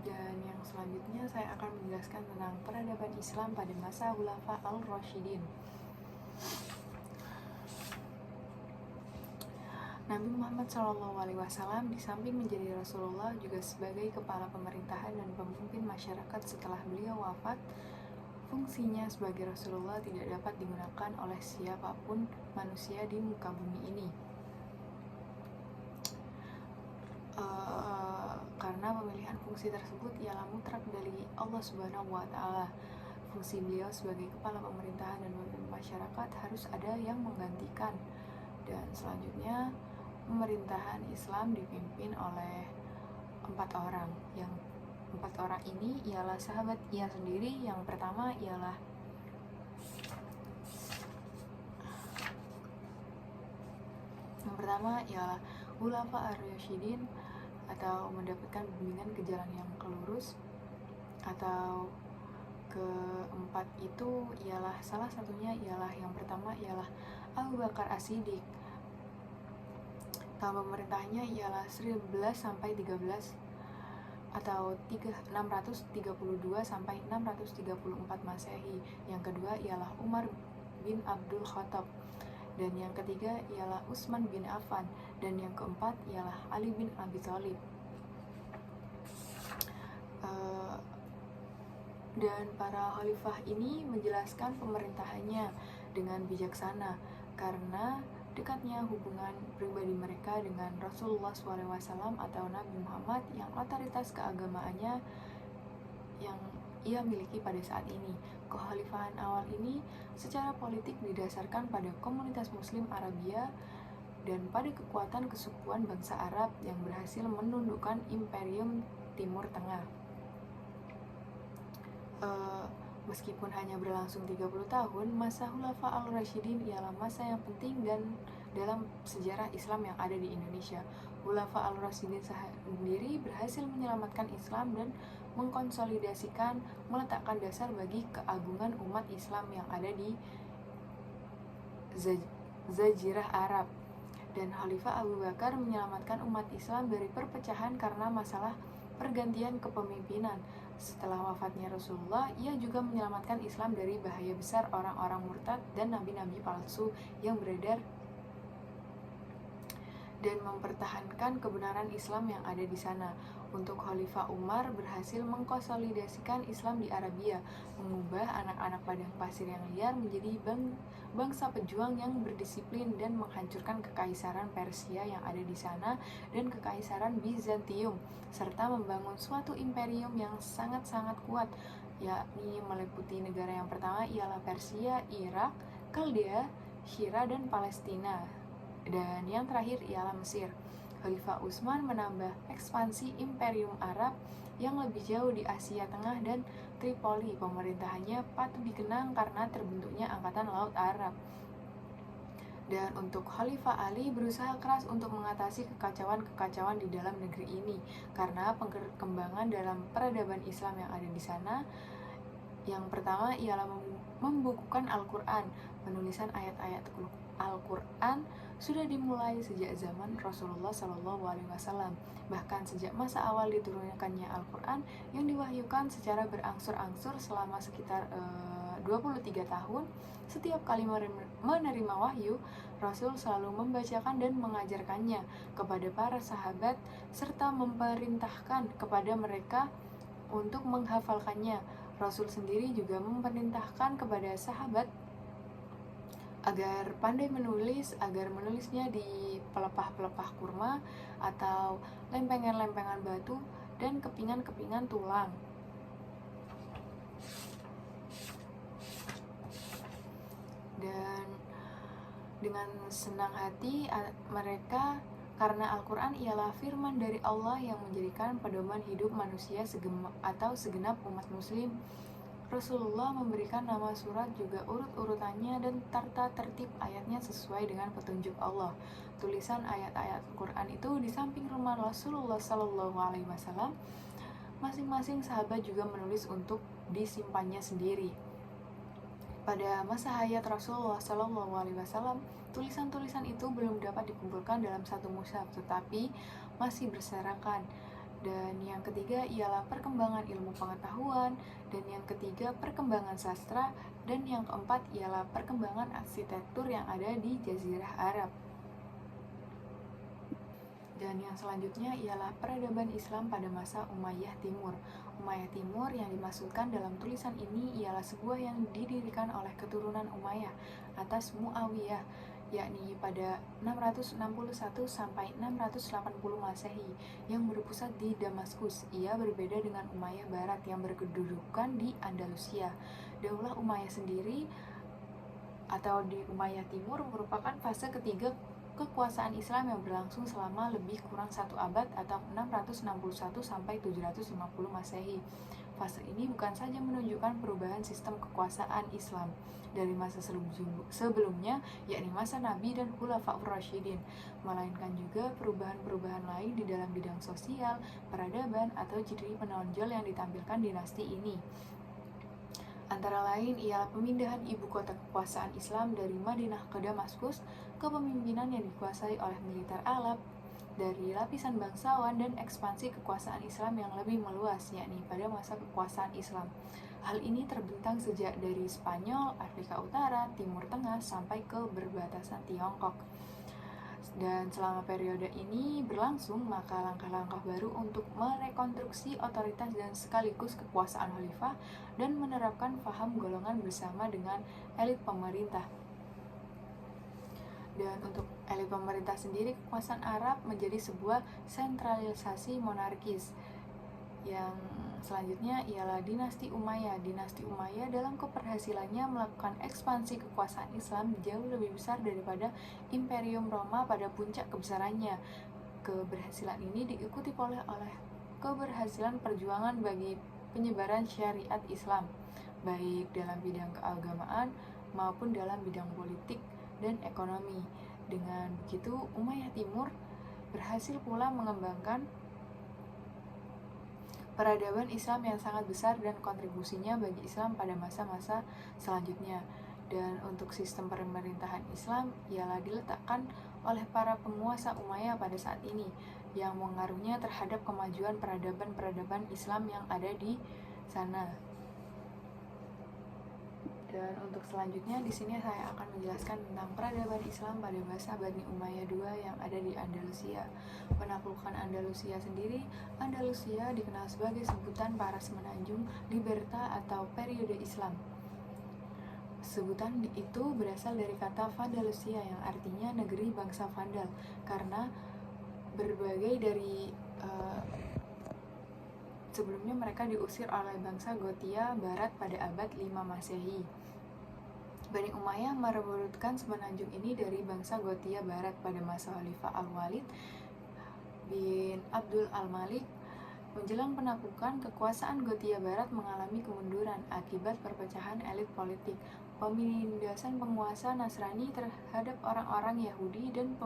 Dan yang selanjutnya saya akan menjelaskan tentang peradaban Islam pada masa Khulafa al-Rasyidin. Nabi Muhammad SAW di samping menjadi Rasulullah juga sebagai kepala pemerintahan dan pemimpin masyarakat setelah beliau wafat. Fungsinya sebagai Rasulullah tidak dapat digunakan oleh siapapun manusia di muka bumi ini. Karena pemilihan fungsi tersebut ialah mutlak dari Allah Subhanahu wa Ta'ala. Fungsi beliau sebagai kepala pemerintahan dan pemimpin masyarakat harus ada yang menggantikan. Dan selanjutnya, pemerintahan Islam dipimpin oleh 4 orang. Yang 4 orang ini ialah sahabat ia sendiri. Yang pertama ialah Khulafa ar-Rasyidin, atau mendapatkan bimbingan ke jalan yang lurus. Atau keempat itu ialah salah satunya ialah yang pertama ialah Abu Bakar As-Siddiq. Tahun pemerintahnya ialah 11 sampai 13 atau 632 sampai 634 Masehi. Yang kedua ialah Umar bin Abdul Khattab. Dan yang ketiga ialah Utsman bin Affan. Dan yang keempat ialah Ali bin Abi Thalib. Dan para khalifah ini menjelaskan pemerintahannya dengan bijaksana karena dekatnya hubungan pribadi mereka dengan Rasulullah SAW atau Nabi Muhammad yang otoritas keagamaannya yang ia miliki pada saat ini. Kekhalifahan awal ini secara politik didasarkan pada komunitas Muslim Arabia dan pada kekuatan kesukuan bangsa Arab yang berhasil menundukkan Imperium Timur Tengah. Meskipun hanya berlangsung 30 tahun, masa Khulafa al-Rasyidin ialah masa yang penting dan dalam sejarah Islam yang ada di Indonesia. Khulafa al-Rasyidin sendiri berhasil menyelamatkan Islam dan mengkonsolidasikan, meletakkan dasar bagi keagungan umat Islam yang ada di Jazirah Arab. Dan Khalifah Abu Bakar menyelamatkan umat Islam dari perpecahan karena masalah pergantian kepemimpinan. Setelah wafatnya Rasulullah, ia juga menyelamatkan Islam dari bahaya besar orang-orang murtad dan nabi-nabi palsu yang beredar dan mempertahankan kebenaran Islam yang ada di sana. Untuk Khalifah Umar berhasil mengkonsolidasikan Islam di Arabia, mengubah anak-anak padang pasir yang liar menjadi bangsa pejuang yang berdisiplin dan menghancurkan kekaisaran Persia yang ada di sana dan kekaisaran Bizantium, serta membangun suatu imperium yang sangat-sangat kuat, yakni meliputi negara yang pertama ialah Persia, Irak, Kaldea, Syria, dan Palestina. Dan yang terakhir ialah Mesir. Khalifah Utsman menambah ekspansi Imperium Arab yang lebih jauh di Asia Tengah dan Tripoli. Pemerintahannya patut dikenang karena terbentuknya Angkatan Laut Arab. Dan untuk Khalifah Ali berusaha keras untuk mengatasi kekacauan-kekacauan di dalam negeri ini karena perkembangan dalam peradaban Islam yang ada di sana. Yang pertama ialah membukukan Al-Quran. Penulisan ayat-ayat Al-Quran sudah dimulai sejak zaman Rasulullah SAW. Bahkan sejak masa awal diturunkannya Al-Quran yang diwahyukan secara berangsur-angsur selama sekitar 23 tahun. Setiap kali menerima wahyu, Rasul selalu membacakan dan mengajarkannya kepada para sahabat serta memerintahkan kepada mereka untuk menghafalkannya. Rasul sendiri juga memerintahkan kepada sahabat agar pandai menulis, agar menulisnya di pelepah-pelepah kurma atau lempengan-lempengan batu dan kepingan-kepingan tulang. Dan dengan senang hati mereka, karena Al-Quran ialah firman dari Allah yang menjadikan pedoman hidup manusia segenap umat muslim. Rasulullah memberikan nama surat juga urut-urutannya dan tata tertib ayatnya sesuai dengan petunjuk Allah. Tulisan ayat-ayat Al-Quran itu di samping rumah Rasulullah SAW, masing-masing sahabat juga menulis untuk disimpannya sendiri. Pada masa hayat Rasulullah SAW, tulisan-tulisan itu belum dapat dikumpulkan dalam satu mushaf, tetapi masih berserakan. Dan yang ketiga ialah perkembangan ilmu pengetahuan, dan yang ketiga perkembangan sastra, dan yang keempat ialah perkembangan arsitektur yang ada di Jazirah Arab. Dan yang selanjutnya ialah peradaban Islam pada masa Umayyah Timur. Umayyah Timur yang dimaksudkan dalam tulisan ini ialah sebuah yang didirikan oleh keturunan Umayyah atas Muawiyah, yakni pada 661 sampai 680 Masehi yang berpusat di Damaskus. Ia berbeda dengan Umayyah Barat yang berkedudukan di Andalusia. Daulah Umayyah sendiri atau di Umayyah Timur merupakan fase ketiga kekuasaan Islam yang berlangsung selama lebih kurang 1 abad atau 661 sampai 750 Masehi. Fase ini bukan saja menunjukkan perubahan sistem kekuasaan Islam dari masa sebelumnya, yakni masa Nabi dan Khulafaur Rasyidin, melainkan juga perubahan-perubahan lain di dalam bidang sosial, peradaban, atau ciri penonjol yang ditampilkan dinasti ini. Antara lain ialah pemindahan ibu kota kekuasaan Islam dari Madinah ke Damaskus, kepemimpinan yang dikuasai oleh militer Arab dari lapisan bangsawan, dan ekspansi kekuasaan Islam yang lebih meluas, yakni pada masa kekuasaan Islam. Hal ini terbentang sejak dari Spanyol, Afrika Utara, Timur Tengah, sampai ke berbatasan Tiongkok. Dan selama periode ini berlangsung, maka langkah-langkah baru untuk merekonstruksi otoritas dan sekaligus kekuasaan khalifah dan menerapkan paham golongan bersama dengan elit pemerintah. Dan untuk elit pemerintah sendiri, kekuasaan Arab menjadi sebuah sentralisasi monarkis. Yang selanjutnya ialah dinasti Umayyah. Dinasti Umayyah dalam keberhasilannya melakukan ekspansi kekuasaan Islam jauh lebih besar daripada Imperium Roma pada puncak kebesarannya. Keberhasilan ini diikuti oleh keberhasilan perjuangan bagi penyebaran syariat Islam, baik dalam bidang keagamaan maupun dalam bidang politik dan ekonomi. Dengan begitu, Umayyah Timur berhasil pula mengembangkan peradaban Islam yang sangat besar dan kontribusinya bagi Islam pada masa-masa selanjutnya. Dan untuk sistem pemerintahan Islam ialah diletakkan oleh para penguasa Umayyah pada saat ini, yang mengaruhnya terhadap kemajuan peradaban-peradaban Islam yang ada di sana. Dan untuk selanjutnya di sini saya akan menjelaskan tentang peradaban Islam pada masa Bani Umayyah II yang ada di Andalusia. Penaklukan Andalusia sendiri, Andalusia dikenal sebagai sebutan para semenanjung Liberta atau periode Islam. Sebutan itu berasal dari kata Vandalusia yang artinya negeri bangsa Vandal, karena berbagai dari sebelumnya mereka diusir oleh bangsa Gothia Barat pada abad 5 Masehi. Bani Umayyah merebutkan semenanjung ini dari bangsa Gothia Barat pada masa Khalifah Al-Walid bin Abdul Al-Malik. Menjelang penaklukan, kekuasaan Gothia Barat mengalami kemunduran akibat perpecahan elit politik, penindasan penguasa Nasrani terhadap orang-orang Yahudi, dan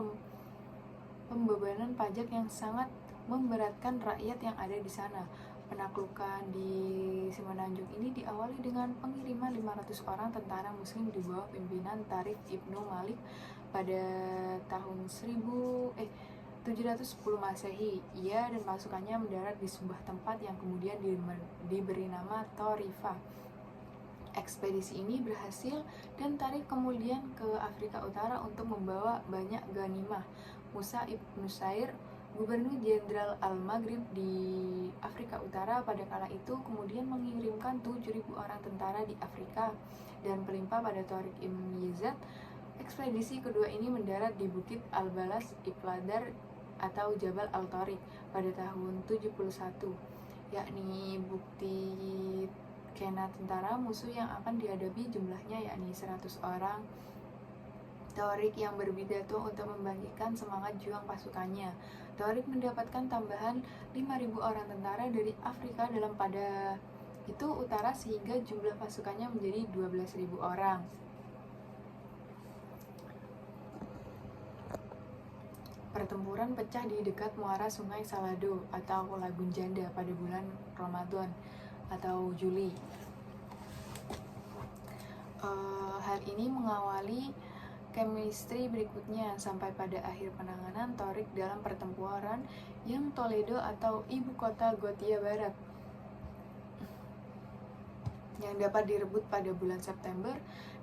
pembebanan pajak yang sangat memberatkan rakyat yang ada di sana. Penaklukan di Semenanjung ini diawali dengan pengiriman 500 orang tentara muslim di bawah pimpinan Tariq Ibnu Malik pada tahun 710 Masehi. Ia dan pasukannya mendarat di sebuah tempat yang kemudian diberi nama Torifa. Ekspedisi ini berhasil dan Tariq kemudian ke Afrika Utara untuk membawa banyak ghanimah. Musa ibn Nusair, Gubernur Jenderal Al-Maghrib di Afrika Utara pada kala itu, kemudian mengirimkan 7.000 orang tentara di Afrika dan berlimpah pada Tariq ibn Yazid. Ekspedisi kedua ini mendarat di Bukit Al-Balas Ibladar atau Jabal Al-Tariq pada tahun 71, yakni bukti kena tentara musuh yang akan dihadapi jumlahnya yakni 100 orang. Tariq yang berpidato untuk membangkitkan semangat juang pasukannya. Tariq mendapatkan tambahan 5.000 orang tentara dari Afrika dalam pada itu utara sehingga jumlah pasukannya menjadi 12.000 orang. Pertempuran pecah di dekat muara Sungai Salado atau Lagun Janda pada bulan Ramadan atau Juli. Hal ini mengawali chemistry berikutnya sampai pada akhir penanganan Torik dalam pertempuran yang Toledo atau ibu kota Gothia Barat yang dapat direbut pada bulan September,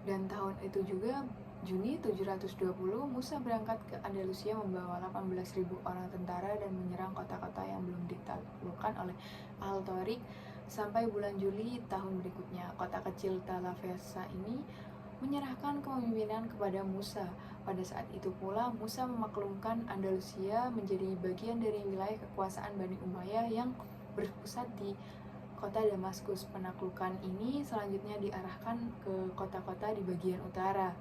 dan tahun itu juga Juni 720 Musa berangkat ke Andalusia membawa 18.000 orang tentara dan menyerang kota-kota yang belum ditaklukkan oleh Al-Torik. Sampai bulan Juli tahun berikutnya, kota kecil Talavesa ini menyerahkan kepemimpinan kepada Musa. Pada saat itu pula Musa memaklumkan Andalusia menjadi bagian dari wilayah kekuasaan Bani Umayyah yang berpusat di kota Damaskus. Penaklukan ini selanjutnya diarahkan ke kota-kota di bagian utara.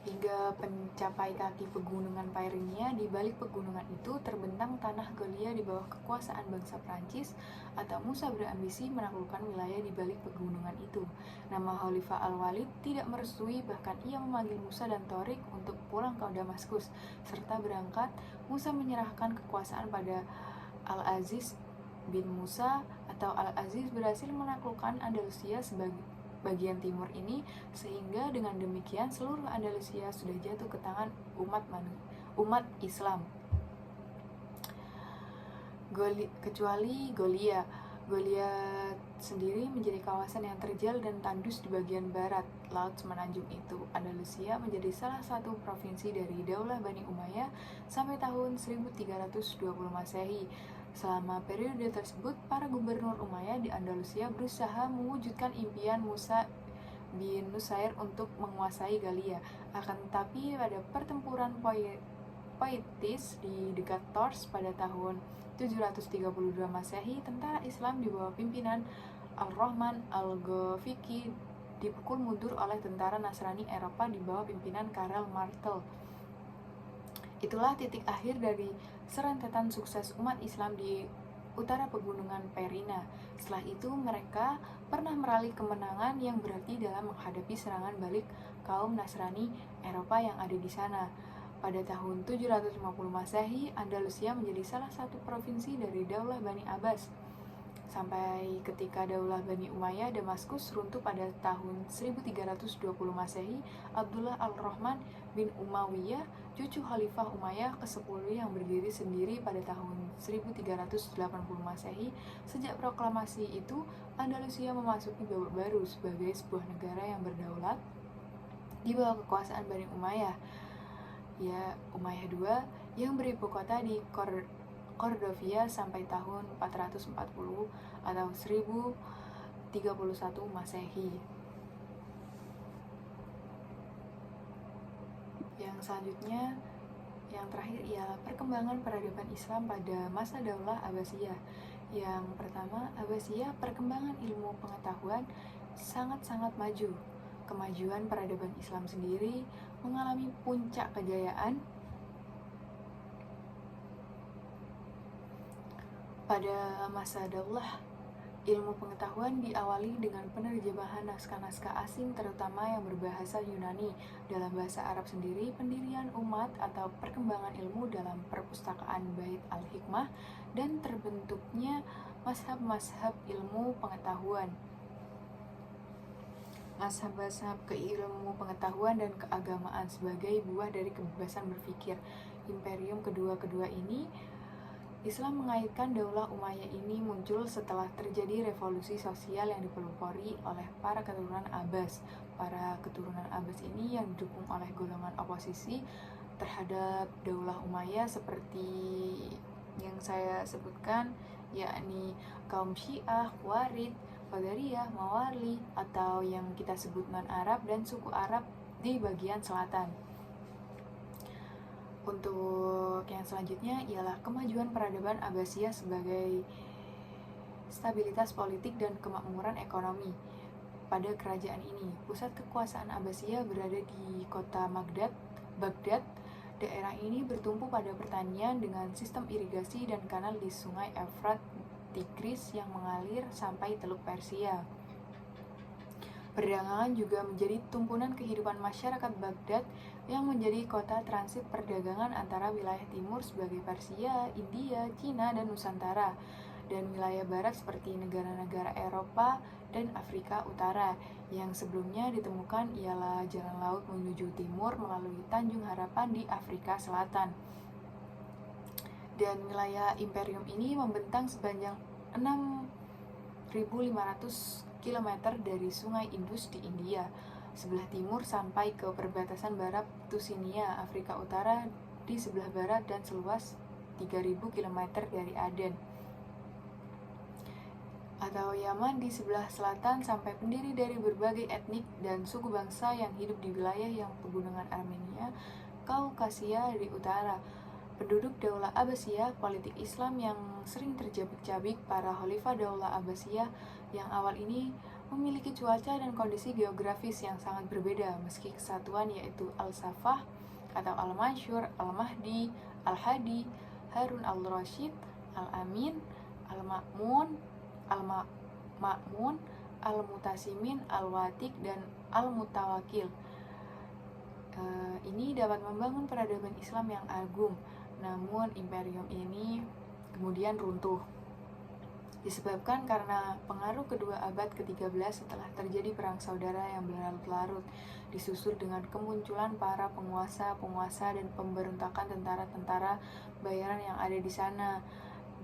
Hingga mencapai kaki pegunungan Pyrenees, di balik pegunungan itu terbentang tanah Galia di bawah kekuasaan bangsa Prancis, atau Musa berambisi menaklukkan wilayah di balik pegunungan itu. Nama Khalifah Al-Walid tidak merestui, bahkan ia memanggil Musa dan Torik untuk pulang ke Damaskus. Serta berangkat, Musa menyerahkan kekuasaan pada Al-Aziz bin Musa, atau Al-Aziz berhasil menaklukkan Andalusia sebagai bagian timur ini, sehingga dengan demikian seluruh Andalusia sudah jatuh ke tangan umat Islam, kecuali Golia. Golia sendiri menjadi kawasan yang terjal dan tandus di bagian barat laut semenanjung itu. Andalusia menjadi salah satu provinsi dari Daulah Bani Umayyah sampai tahun 1320 Masehi. Selama periode tersebut, para gubernur Umayyah di Andalusia berusaha mewujudkan impian Musa bin Nusair untuk menguasai Galia. Akan tetapi pada pertempuran Poitiers di dekat Tours pada tahun 732 Masehi, tentara Islam di bawah pimpinan Al-Rahman Al-Ghafiqi dipukul mundur oleh tentara Nasrani Eropa di bawah pimpinan Karel Martel. Itulah titik akhir dari serentetan sukses umat Islam di utara pegunungan Pyrenees. Setelah itu mereka pernah meraih kemenangan yang berarti dalam menghadapi serangan balik kaum Nasrani Eropa yang ada di sana. Pada tahun 750 Masehi, Andalusia menjadi salah satu provinsi dari Daulah Bani Abbas. Sampai ketika Daulah Bani Umayyah Damaskus runtuh pada tahun 1320 Masehi, Abdullah Al-Rahman bin Umayyah, cucu Khalifah Umayyah ke-10 yang berdiri sendiri pada tahun 1380 Masehi. Sejak proklamasi itu, Andalusia memasuki babak baru sebagai sebuah negara yang berdaulat di bawah kekuasaan Bani Umayyah, ya Umayyah II, yang beribu kota di Cordovia sampai tahun 440 atau 1031 Masehi. Yang selanjutnya, yang terakhir ialah perkembangan peradaban Islam pada masa Daulah Abbasiyah. Yang pertama, Abbasiyah, perkembangan ilmu pengetahuan sangat-sangat maju. Kemajuan peradaban Islam sendiri mengalami puncak kejayaan pada masa Daulah. Ilmu pengetahuan diawali dengan penerjemahan naskah-naskah asing, terutama yang berbahasa Yunani. Dalam bahasa Arab sendiri, pendirian umat atau perkembangan ilmu dalam perpustakaan Bait al-Hikmah, dan terbentuknya mazhab-mazhab ilmu pengetahuan. Mazhab-mazhab keilmu pengetahuan dan keagamaan sebagai buah dari kebebasan berpikir. Imperium kedua ini, Islam mengaitkan Daulah Umayyah ini muncul setelah terjadi revolusi sosial yang dipelopori oleh para keturunan Abbas. Para keturunan Abbas ini yang didukung oleh golongan oposisi terhadap Daulah Umayyah seperti yang saya sebutkan, yakni kaum Syiah, Warid, Qadariyah, Mawarli, atau yang kita sebut non-Arab, dan suku Arab di bagian selatan. Untuk yang selanjutnya ialah kemajuan peradaban Abbasiyah sebagai stabilitas politik dan kemakmuran ekonomi. Pada kerajaan ini, pusat kekuasaan Abbasiyah berada di kota Baghdad. Daerah ini bertumpu pada pertanian dengan sistem irigasi dan kanal di sungai Efrat Tigris yang mengalir sampai Teluk Persia. Perdagangan juga menjadi tumpunan kehidupan masyarakat Baghdad yang menjadi kota transit perdagangan antara wilayah timur sebagai Persia, India, Cina, dan Nusantara. dan wilayah barat seperti negara-negara Eropa dan Afrika Utara. Yang sebelumnya ditemukan ialah jalan laut menuju timur melalui Tanjung Harapan di Afrika Selatan. Dan wilayah imperium ini membentang sepanjang 6.500 km dari Sungai Indus di India sebelah timur sampai ke perbatasan barat Tusinia, Afrika Utara di sebelah barat dan seluas 3.000 km dari Aden atau Yaman di sebelah selatan sampai pendiri dari berbagai etnik dan suku bangsa yang hidup di wilayah yang pegunungan Armenia, Kaukasia di utara. Penduduk Daulah Abbasiyah, politik Islam yang sering terjabik-jabik para khalifah Daulah Abbasiyah yang awal ini memiliki cuaca dan kondisi geografis yang sangat berbeda meski kesatuan yaitu Al-Safah atau Al-Mansur, Al-Mahdi, Al-Hadi, Harun al-Rashid, Al-Amin, Al-Ma'mun, Al-Mutasimin, Al-Watik, dan Al-Mutawakil. Ini dapat membangun peradaban Islam yang agung. Namun imperium ini kemudian runtuh disebabkan karena pengaruh kedua abad ke-13 setelah terjadi perang saudara yang berlarut-larut, disusul dengan kemunculan para penguasa dan pemberontakan tentara-tentara bayaran yang ada di sana.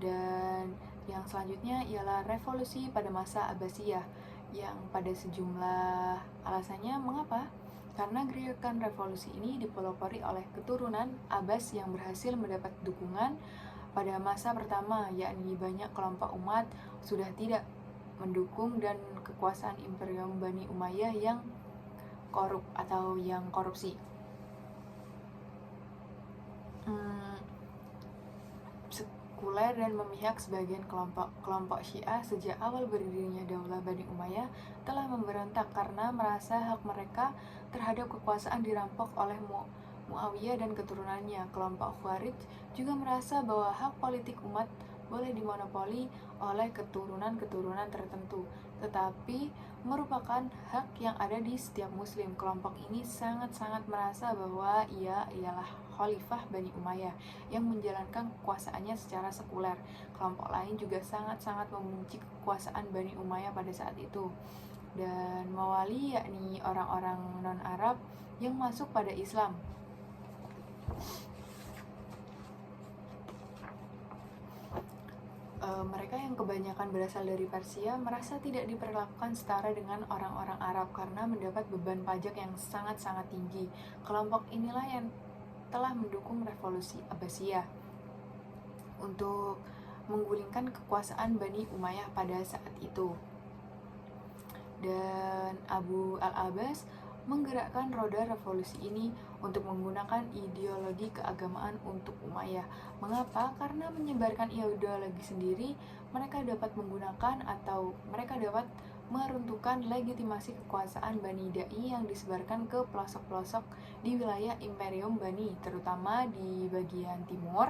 Dan yang selanjutnya ialah revolusi pada masa Abbasiyah yang pada sejumlah alasannya mengapa? Karena gerakan revolusi ini dipelopori oleh keturunan Abbas yang berhasil mendapat dukungan pada masa pertama, yakni banyak kelompok umat sudah tidak mendukung dan kekuasaan Imperium Bani Umayyah yang korup atau yang korupsi. Sekuler dan memihak sebagian kelompok Syiah sejak awal berdirinya Daulah Bani Umayyah telah memberontak karena merasa hak mereka terhadap kekuasaan dirampok oleh Muawiyah dan keturunannya. Kelompok Khawarij juga merasa bahwa hak politik umat boleh dimonopoli oleh keturunan-keturunan tertentu, tetapi merupakan hak yang ada di setiap muslim. Kelompok ini sangat-sangat merasa bahwa ia ialah Khalifah Bani Umayyah yang menjalankan kekuasaannya secara sekuler. Kelompok lain juga sangat-sangat membenci kekuasaan Bani Umayyah pada saat itu. Dan Mawali, yakni orang-orang non-Arab yang masuk pada Islam. Mereka yang kebanyakan berasal dari Persia merasa tidak diperlakukan setara dengan orang-orang Arab karena mendapat beban pajak yang sangat-sangat tinggi. Kelompok inilah yang telah mendukung revolusi Abbasiyah untuk menggulingkan kekuasaan Bani Umayyah pada saat itu. Dan Abu al-Abbas menggerakkan roda revolusi ini untuk menggunakan ideologi keagamaan untuk Umayyah. Mengapa? Karena menyebarkan ideologi sendiri, mereka dapat menggunakan atau mereka dapat meruntuhkan legitimasi kekuasaan Bani Da'i yang disebarkan ke pelosok-pelosok di wilayah Imperium Bani, terutama di bagian timur.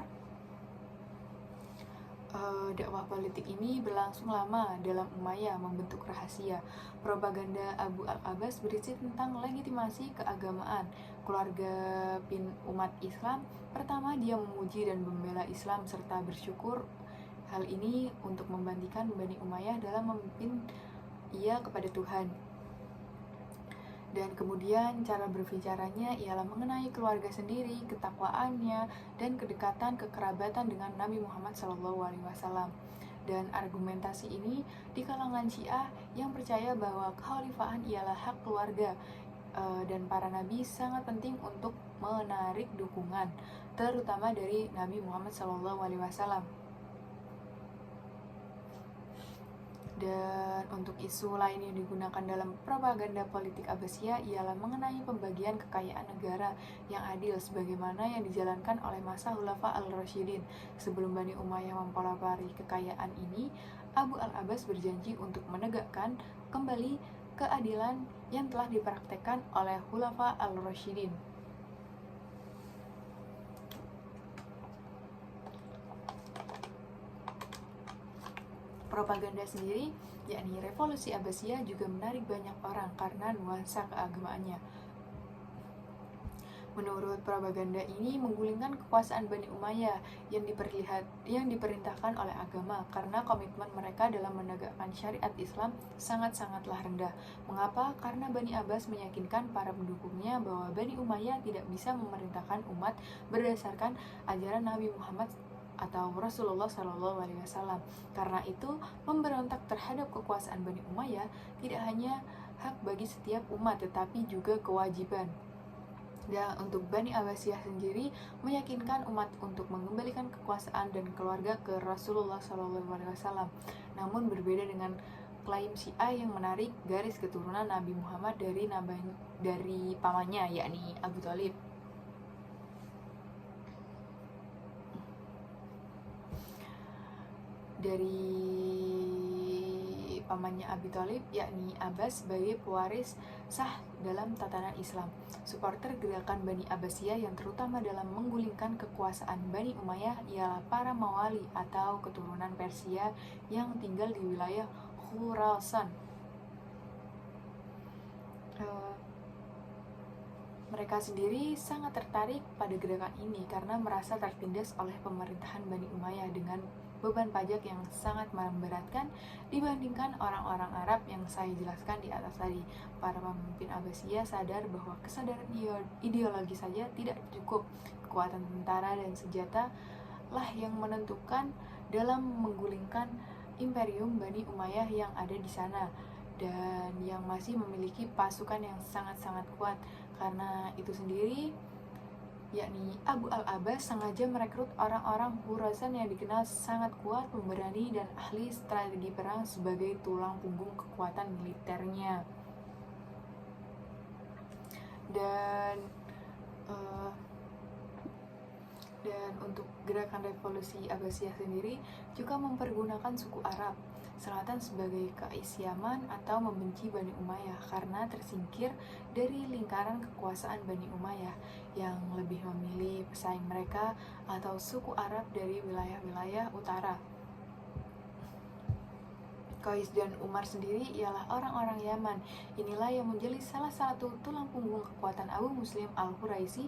Dakwah politik ini berlangsung lama dalam Umayyah membentuk rahasia. Propaganda Abu al-Abbas berisi tentang legitimasi keagamaan keluarga bin umat Islam. Pertama, dia memuji dan membela Islam serta bersyukur hal ini untuk membandingkan Bani Umayyah dalam memimpin ia kepada Tuhan. Dan kemudian cara berbicaranya ialah mengenai keluarga sendiri, ketakwaannya, dan kedekatan kekerabatan dengan Nabi Muhammad SAW. Dan argumentasi ini di kalangan Syiah yang percaya bahwa kekhalifahan ialah hak keluarga dan para nabi sangat penting untuk menarik dukungan, terutama dari Nabi Muhammad SAW. Dan untuk isu lain yang digunakan dalam propaganda politik Abbasiyah ialah mengenai pembagian kekayaan negara yang adil sebagaimana yang dijalankan oleh masa Khulafa al-Rasyidin. Sebelum Bani Umayyah mempelopori kekayaan ini, Abu al-Abbas berjanji untuk menegakkan kembali keadilan yang telah dipraktekkan oleh Khulafa al-Rasyidin. Propaganda sendiri, yakni revolusi Abbasiyah, juga menarik banyak orang karena nuansa keagamaannya. Menurut propaganda ini menggulingkan kekuasaan Bani Umayyah yang diperintahkan oleh agama karena komitmen mereka dalam menegakkan syariat Islam sangat-sangatlah rendah. Mengapa? Karena Bani Abbas meyakinkan para pendukungnya bahwa Bani Umayyah tidak bisa memerintahkan umat berdasarkan ajaran Nabi Muhammad atau Rasulullah SAW. Karena itu, memberontak terhadap kekuasaan Bani Umayyah tidak hanya hak bagi setiap umat, tetapi juga kewajiban. Dan untuk Bani Abbasiyah sendiri meyakinkan umat untuk mengembalikan kekuasaan dan keluarga ke Rasulullah SAW. Namun berbeda dengan klaim Syiah yang menarik garis keturunan Nabi Muhammad dari pamannya, yakni Abu Thalib. Dari pamannya Abi Thalib, yakni Abbas, sebagai pewaris sah dalam tatanan Islam. Supporter gerakan Bani Abbasiyah yang terutama dalam menggulingkan kekuasaan Bani Umayyah ialah para Mawali atau keturunan Persia yang tinggal di wilayah Khurasan. Mereka sendiri sangat tertarik pada gerakan ini karena merasa tertindas oleh pemerintahan Bani Umayyah dengan beban pajak yang sangat memberatkan dibandingkan orang-orang Arab yang saya jelaskan di atas tadi. Para pemimpin Abbasiyah sadar bahwa kesadaran ideologi saja tidak cukup. Kekuatan tentara dan senjata lah yang menentukan dalam menggulingkan imperium Bani Umayyah yang ada di sana dan yang masih memiliki pasukan yang sangat-sangat kuat. Karena itu sendiri, yakni Abu al-Abbas sengaja merekrut orang-orang Khurasan yang dikenal sangat kuat, pemberani, dan ahli strategi perang sebagai tulang punggung kekuatan militernya. Dan untuk gerakan revolusi Abbasiyah sendiri juga mempergunakan suku Arab Selatan sebagai keisyaman atau membenci Bani Umayyah karena tersingkir dari lingkaran kekuasaan Bani Umayyah yang lebih memilih pesaing mereka atau suku Arab dari wilayah-wilayah utara. Qais dan Umar sendiri ialah orang-orang Yaman. Inilah yang menjadi salah satu tulang punggung kekuatan Abu Muslim al-Quraisy,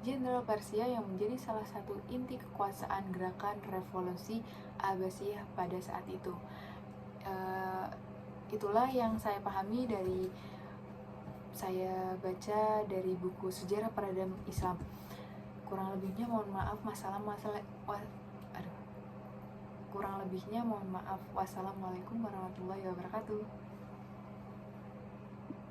jenderal Persia yang menjadi salah satu inti kekuasaan gerakan revolusi Abbasiyah pada saat itu. Itulah yang saya pahami dari saya baca dari buku Sejarah Peradaban Islam. Kurang lebihnya mohon maaf. Wassalamualaikum warahmatullahi wabarakatuh.